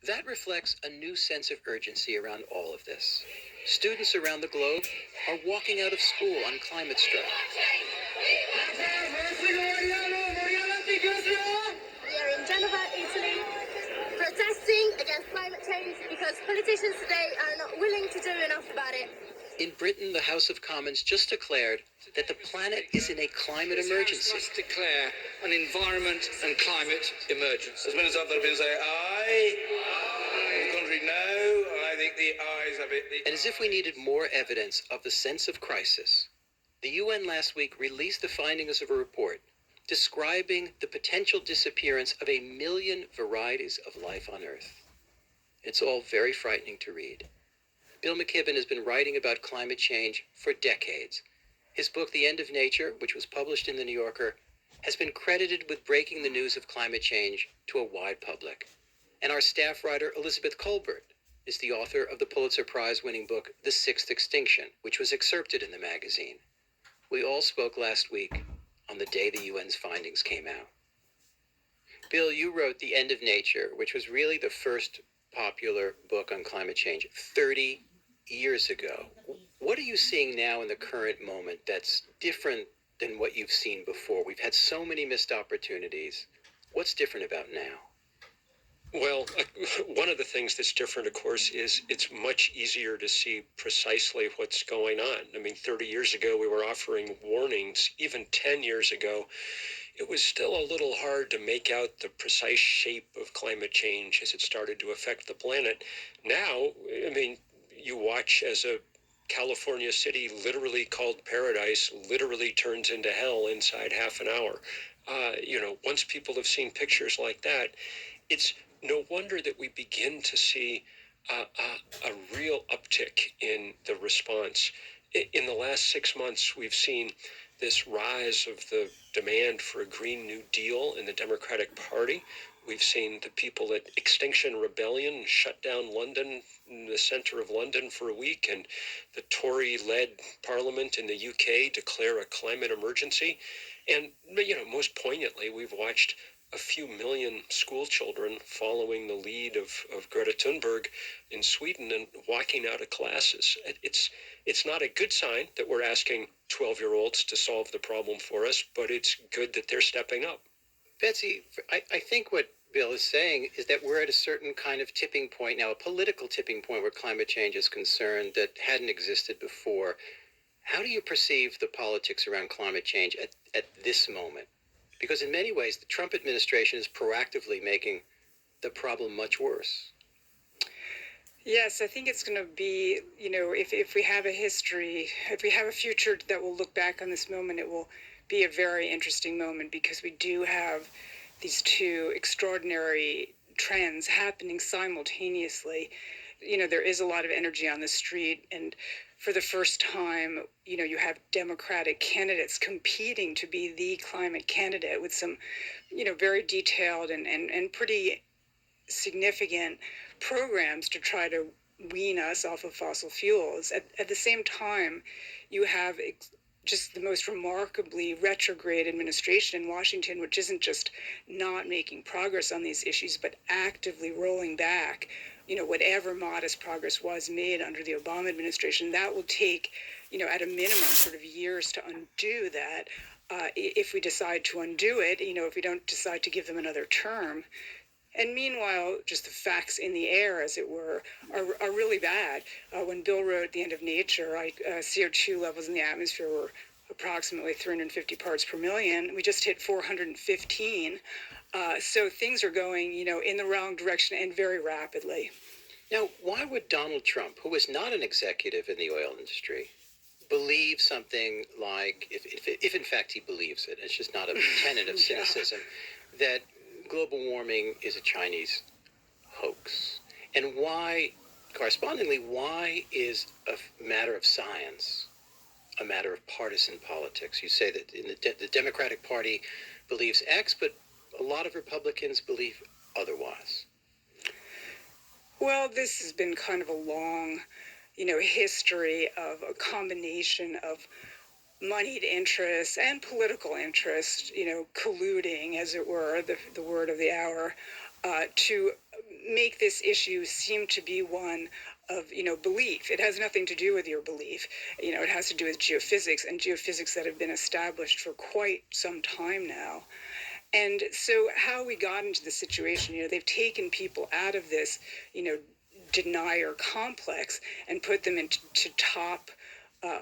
That reflects a new sense of urgency around all of this. Students around the globe are walking out of school on climate strike. We are in Genova, Italy, protesting against climate change because politicians today are not willing to do enough about it. In Britain, the House of Commons just declared that the planet is in a climate emergency. Must declare an environment and climate emergency. As Minister of the people say aye, the country no, and I think the ayes have it. And as if we needed more evidence of the sense of crisis, the UN last week released the findings of a report describing the potential disappearance of 1 million varieties of life on Earth. It's all very frightening to read. Bill McKibben has been writing about climate change for decades. His book, The End of Nature, which was published in The New Yorker, has been credited with breaking the news of climate change to a wide public. And our staff writer, Elizabeth Colbert, is the author of the Pulitzer Prize-winning book, The Sixth Extinction, which was excerpted in the magazine. We all spoke last week on the day the UN's findings came out. Bill, you wrote The End of Nature, which was really the first popular book on climate change 30 years ago. What are you seeing now in the current moment that's different than what you've seen before? We've had so many missed opportunities. What's different about now? Well, one of the things that's different, of course, is it's much easier to see precisely what's going on. I mean, 30 years ago, we were offering warnings. Even 10 years ago, it was still a little hard to make out the precise shape of climate change as it started to affect the planet. Now, I mean, you watch as a California city literally called paradise literally turns into hell inside half an hour. Once people have seen pictures like that, it's no wonder that we begin to see a real uptick in the response. In the last 6 months, we've seen this rise of the demand for a Green New Deal in the Democratic Party. We've seen the people at Extinction Rebellion shut down London, the center of London, for a week, and the Tory-led Parliament in the UK declare a climate emergency. And, most poignantly, we've watched a few million school children following the lead of Greta Thunberg in Sweden and walking out of classes. It's not a good sign that we're asking 12-year-olds to solve the problem for us, but it's good that they're stepping up. Betsy, I think what Bill is saying is that we're at a certain kind of tipping point now, a political tipping point where climate change is concerned that hadn't existed before. How do you perceive the politics around climate change at this moment? Because in many ways, the Trump administration is proactively making the problem much worse. Yes, I think it's going to be, if we have a history, if we have a future that will look back on this moment, it will be a very interesting moment because we do have these two extraordinary trends happening simultaneously. There is a lot of energy on the street, and for the first time, you have Democratic candidates competing to be the climate candidate with some, very detailed and pretty significant programs to try to wean us off of fossil fuels. At the same time, you have just the most remarkably retrograde administration in Washington, which isn't just not making progress on these issues, but actively rolling back whatever modest progress was made under the Obama administration. That will take, at a minimum, sort of years to undo that. If we decide to undo it, if we don't decide to give them another term. And meanwhile, just the facts in the air, as it were, are really bad. When Bill wrote The End of Nature, CO2 levels in the atmosphere were approximately 350 parts per million. We just hit 415. So things are going, in the wrong direction and very rapidly. Now, why would Donald Trump, who is not an executive in the oil industry, believe something like, if in fact he believes it, it's just not a tenet of cynicism, that global warming is a Chinese hoax? And why, correspondingly, why is a matter of science a matter of partisan politics? You say that in the Democratic Party believes X, but a lot of Republicans believe otherwise. Well, this has been kind of a long, history of a combination of moneyed interests and political interests, colluding, as it were, the word of the hour, to make this issue seem to be one of, belief. It has nothing to do with your belief. It has to do with geophysics, and geophysics that have been established for quite some time now. And so how we got into the situation, they've taken people out of this, denier complex and put them into top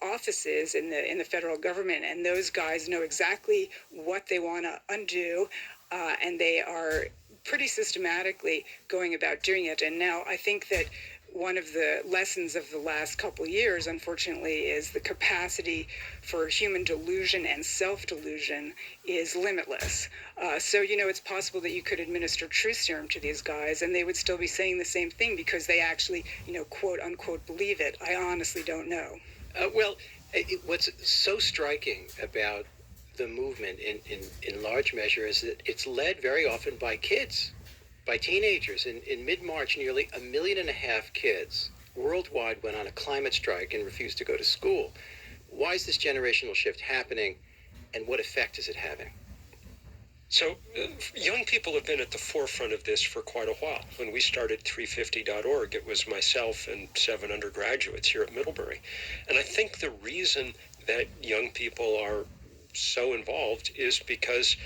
offices in the federal government, and those guys know exactly what they want to undo, and they are pretty systematically going about doing it. And now I think that one of the lessons of the last couple of years, unfortunately, is the capacity for human delusion and self-delusion is limitless. So, it's possible that you could administer truth serum to these guys and they would still be saying the same thing because they actually, quote unquote, believe it. I honestly don't know. What's so striking about the movement in large measure is that it's led very often by kids, by teenagers. In mid-March, nearly 1.5 million kids worldwide went on a climate strike and refused to go to school. Why is this generational shift happening, and what effect is it having? So young people have been at the forefront of this for quite a while. When we started 350.org, it was myself and 7 undergraduates here at Middlebury. And I think the reason that young people are so involved is because,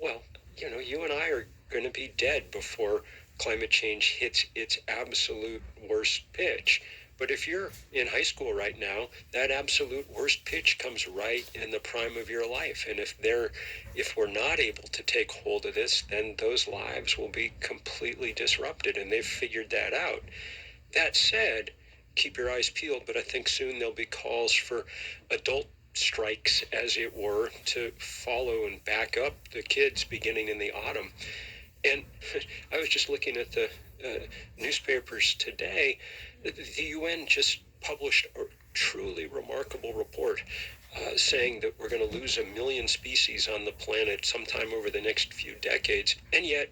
well, you and I are going to be dead before climate change hits its absolute worst pitch. But if you're in high school right now, that absolute worst pitch comes right in the prime of your life. And if we're not able to take hold of this, then those lives will be completely disrupted, and they've figured that out. That said, keep your eyes peeled, but I think soon there'll be calls for adult strikes, as it were, to follow and back up the kids beginning in the autumn. And I was just looking at the newspapers today. The UN just published a truly remarkable report saying that we're going to lose 1 million species on the planet sometime over the next few decades. And yet,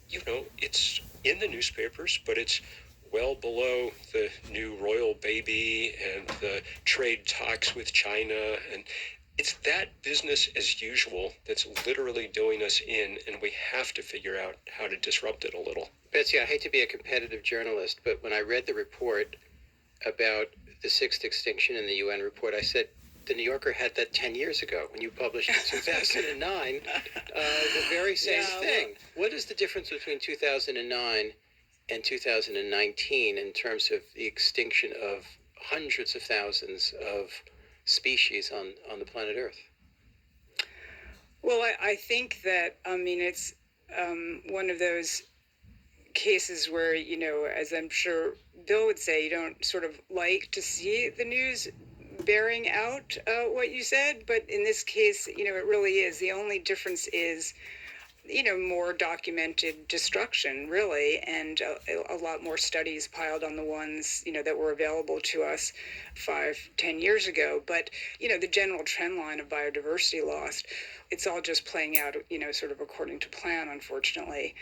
it's in the newspapers, but it's well below the new royal baby and the trade talks with China. And it's that business as usual that's literally doing us in, and we have to figure out how to disrupt it a little. Betsy, I hate to be a competitive journalist, but when I read the report about the 6th extinction in the UN report, I said, the New Yorker had that 10 years ago when you published in 2009, the very same thing. What is the difference between 2009 and 2019 in terms of the extinction of hundreds of thousands of species on the planet Earth? Well, I think that, it's one of those cases where, as I'm sure Bill would say, you don't sort of like to see the news bearing out what you said. But in this case, it really is. The only difference is, more documented destruction, really, and a lot more studies piled on the ones, that were available to us 5-10 years ago. But, the general trend line of biodiversity loss, it's all just playing out, sort of according to plan, unfortunately.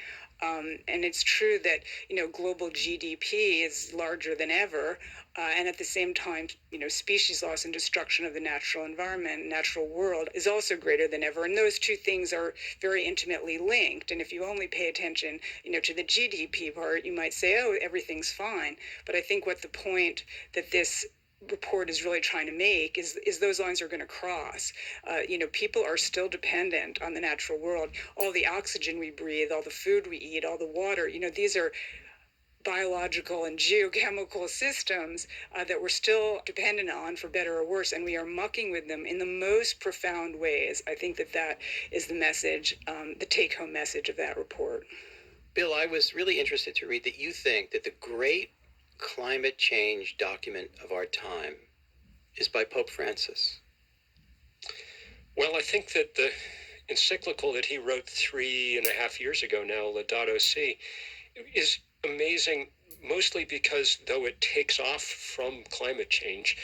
And it's true that, global GDP is larger than ever. And at the same time, species loss and destruction of the natural environment, natural world is also greater than ever. And those two things are very intimately linked. And if you only pay attention, to the GDP part, you might say, oh, everything's fine. But I think what the point that this report is really trying to make is those lines are going to cross. People are still dependent on the natural world. All the oxygen we breathe, all the food we eat, all the water, these are biological and geochemical systems that we're still dependent on, for better or worse, and we are mucking with them in the most profound ways. I think that is the message, the take-home message of that report. Bill, I was really interested to read that you think that the great climate change document of our time is by Pope Francis. Well, I think that the encyclical that he wrote 3.5 years ago now, Laudato Si, is amazing, mostly because though it takes off from climate change,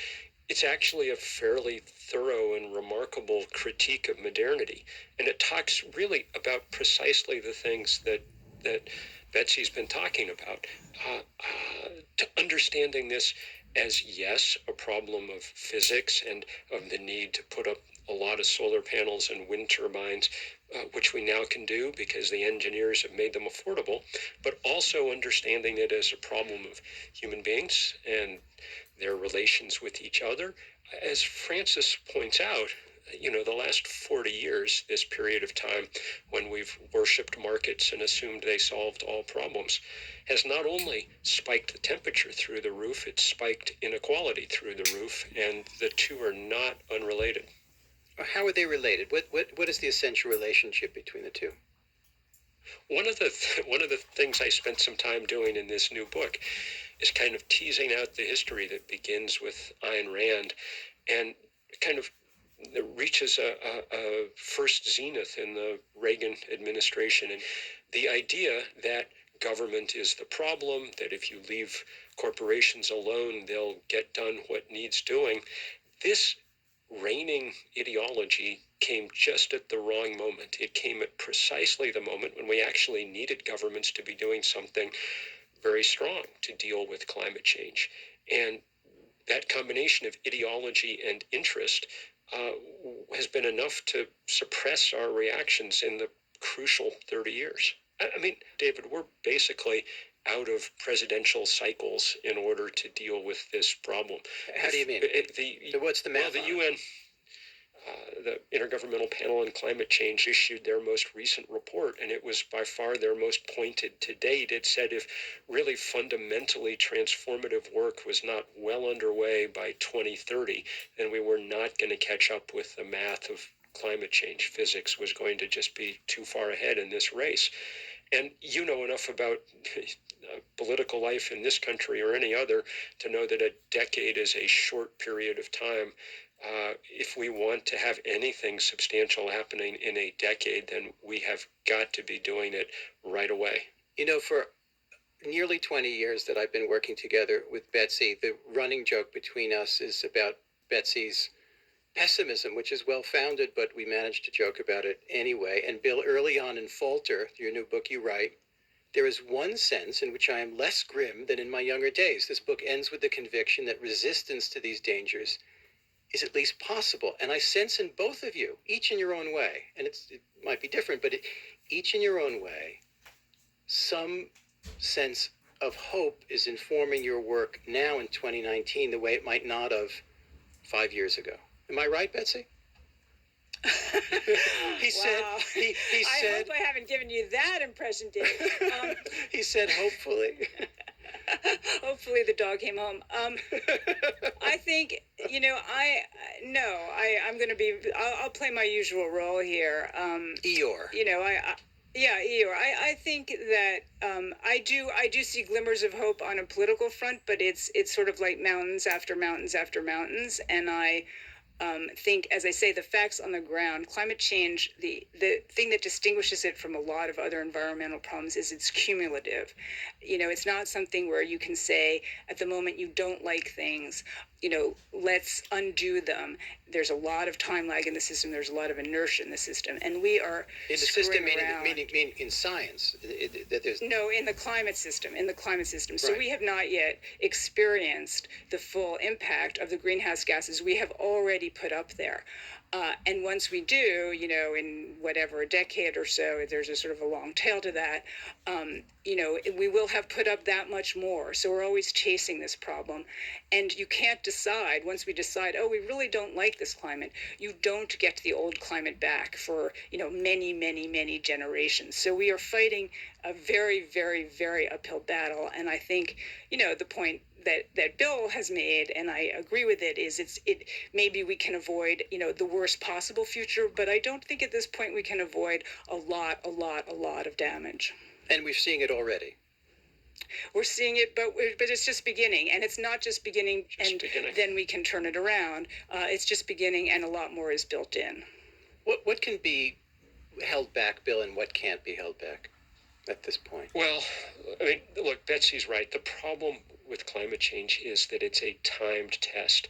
it's actually a fairly thorough and remarkable critique of modernity. And it talks really about precisely the things that Betsy's been talking about. To understanding this as, yes, a problem of physics and of the need to put up a lot of solar panels and wind turbines, which we now can do because the engineers have made them affordable, but also understanding it as a problem of human beings and their relations with each other. As Francis points out, the last 40 years, this period of time when we've worshipped markets and assumed they solved all problems, has not only spiked the temperature through the roof, it's spiked inequality through the roof, and the two are not unrelated. How are they related? What is the essential relationship between the two? One of the things I spent some time doing in this new book is kind of teasing out the history that begins with Ayn Rand and kind of reaches a first zenith in the Reagan administration, and the idea that government is the problem, that if you leave corporations alone, they'll get done what needs doing. This reigning ideology came just at the wrong moment. It came at precisely the moment when we actually needed governments to be doing something very strong to deal with climate change. And that combination of ideology and interest has been enough to suppress our reactions in the crucial 30 years. I mean, David, we're basically out of presidential cycles in order to deal with this problem. How do you mean? What's the math? Well, the UN, the Intergovernmental Panel on Climate Change, issued their most recent report, and it was by far their most pointed to date. It said if really fundamentally transformative work was not well underway by 2030, then we were not going to catch up with the math of climate change. Physics was going to just be too far ahead in this race. And you know enough about political life in this country or any other to know that a decade is a short period of time. If we want to have anything substantial happening in a decade, then we have got to be doing it right away. For nearly 20 years that I've been working together with Betsy, the running joke between us is about Betsy's pessimism, which is well-founded, but we managed to joke about it anyway. And Bill, early on in Falter, your new book you write, there is one sense in which I am less grim than in my younger days. This book ends with the conviction that resistance to these dangers is at least possible. And I sense in both of you, each in your own way, and it might be different, but each in your own way, some sense of hope is informing your work now in 2019 the way it might not have 5 years ago. Am I right, Betsy? He said, Wow. he I said, hope I haven't given you that impression, Dave. he said, hopefully. Hopefully the dog came home. I think, I'm going to be, I'll play my usual role here. Eeyore. Eeyore. I think that I do see glimmers of hope on a political front, but it's sort of like mountains after mountains after mountains, and I think, as I say, the facts on the ground, climate change, the thing that distinguishes it from a lot of other environmental problems is it's cumulative. It's not something where you can say at the moment you don't like things, let's undo them. There's a lot of time lag in the system. There's a lot of inertia in the system, and we are in the system, meaning in science. No, in the climate system. So Right. we have not yet experienced the full impact of the greenhouse gases we have already put up there. And once we do, in whatever, a decade or so, there's a sort of a long tail to that, we will have put up that much more. So we're always chasing this problem. And you can't decide, once we decide, we really don't like this climate, you don't get the old climate back for, many, many, many generations. So we are fighting a very, very, very uphill battle. And I think, the point that Bill has made, and I agree with it, is it maybe we can avoid, the worst possible future, but I don't think at this point we can avoid a lot of damage. And we're seeing it already. We're seeing it, but it's just beginning, and it's not just beginning, then we can turn it around. It's just beginning, and a lot more is built in. What can be held back, Bill, and what can't be held back at this point? Well, look, Betsy's right. The problem with climate change is that it's a timed test.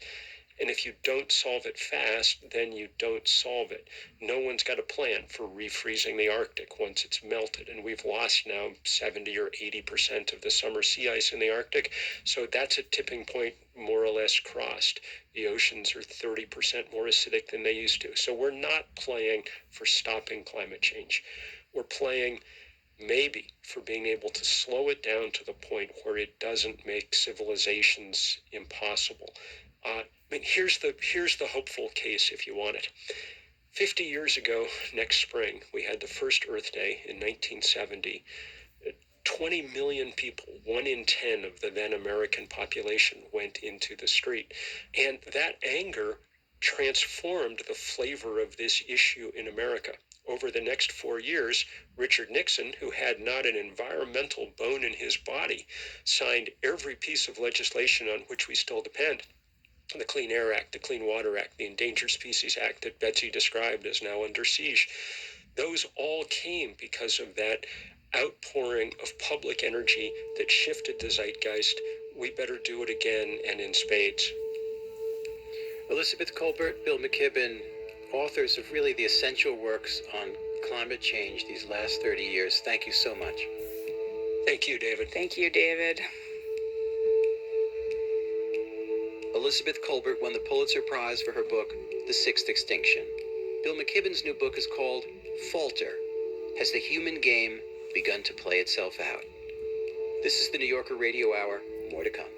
And if you don't solve it fast, then you don't solve it. No one's got a plan for refreezing the Arctic once it's melted. And we've lost now 70 or 80% of the summer sea ice in the Arctic. So that's a tipping point more or less crossed. The oceans are 30% more acidic than they used to. So we're not playing for stopping climate change. We're playing maybe for being able to slow it down to the point where it doesn't make civilizations impossible. Here's the hopeful case if you want it. 50 years ago, next spring, we had the first Earth Day in 1970. 20 million people, 1 in 10 of the then American population, went into the street. And that anger transformed the flavor of this issue in America. Over the next 4 years, Richard Nixon, who had not an environmental bone in his body, signed every piece of legislation on which we still depend. The Clean Air Act, the Clean Water Act, the Endangered Species Act that Betsy described is now under siege. Those all came because of that outpouring of public energy that shifted the zeitgeist. We better do it again, and in spades. Elizabeth Kolbert, Bill McKibben, authors of really the essential works on climate change these last 30 years. Thank you so much. Thank you, David. Thank you, David. Elizabeth Kolbert won the Pulitzer Prize for her book, The Sixth Extinction. Bill McKibben's new book is called Falter. Has the human game begun to play itself out? This is the New Yorker Radio Hour. More to come.